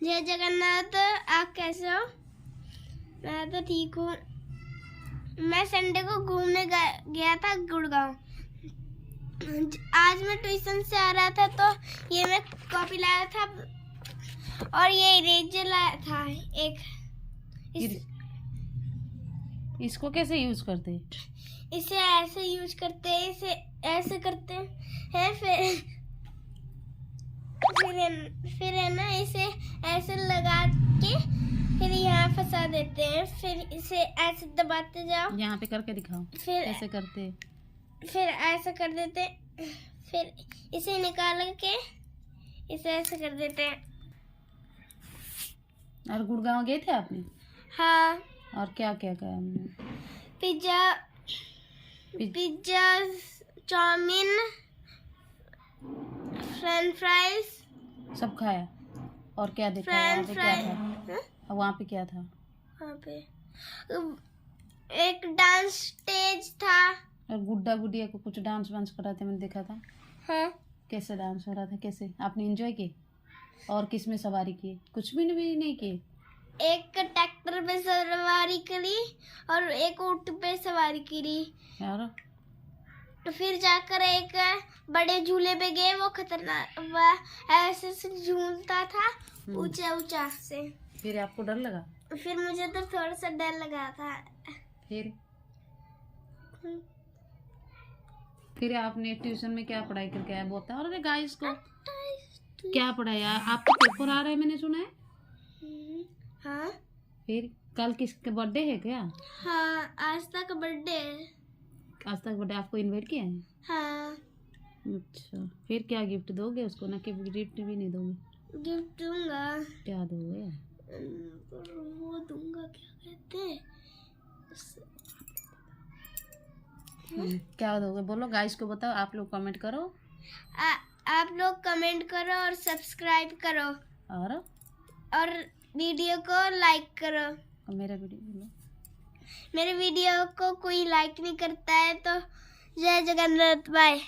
जय जगन्नाथ। आप कैसे हो? मैं तो ठीक हूँ। मैं संडे को घूमने गया था गुड़गांव। आज मैं ट्यूशन से आ रहा था तो ये मैं कॉपी लाया था और ये इरेजर लाया था एक। इसको कैसे यूज करते हैं? इसे ऐसे यूज करते हैं, इसे ऐसे करते हैं, फिर है ना, इसे ऐसे लगा के फिर यहाँ फंसा देते हैं, फिर इसे ऐसे दबाते जाओ। यहाँ पे करके दिखाओ फिर कैसे करते हैं। फिर ऐसे कर देते, फिर इसे निकाल के इसे ऐसे कर देते हैं। और गुड़गांव गए थे आपने? हाँ। और क्या क्या खाया हमने? पिज्जा, चाउमीन, फ्रेंच फ्राइज सब खाया। और क्या देखा वहाँ पे? क्या था वहाँ पे? क्या था वहाँ पे? एक डांस स्टेज था। और गुड्डा गुड़िया को कुछ डांस वांस करा थे, मैंने देखा था। हाँ। कैसे डांस हो रहा था? कैसे आपने एंजॉय किए? और किस में सवारी की? कुछ भी नहीं किए। एक ट्रैक्टर पे सवारी करी और एक ऊंट पे सवारी करी। और तो फिर जाकर एक बड़े झूले पे गए। वो खतरनाक, ऐसे से झूलता था ऊंचा ऊंचा से। फिर आपको डर लगा? फिर मुझे तो थोड़ा सा डर लगा था। फिर आपने ट्यूशन में क्या पढ़ाई करके आया? बोलता अरे गाइस को क्या पढ़ाया? आपका पेपर आ रहा है मैंने सुना है। हाँ। फिर कल किसका बर्थडे है क्या? हाँ, आज तक बर्थडे है। आज तक बर्थडे आपको इनवाइट किया है? हाँ। अच्छा, फिर क्या गिफ्ट दोगे उसको? ना कि गिफ्ट भी नहीं दोगे? गिफ्ट दूंगा। क्या दोगे? वो दूंगा, क्या कहते हैं क्या दोगे? बोलो गाइस को बताओ। आप लोग कमेंट करो। आप लोग कमेंट करो और सब्सक्राइब करो और वीडियो को लाइक करो। और मेरा वीडियो बोलो। मेरे वीडियो को कोई लाइक नहीं करता है तो जय जगन्नाथ। बाय।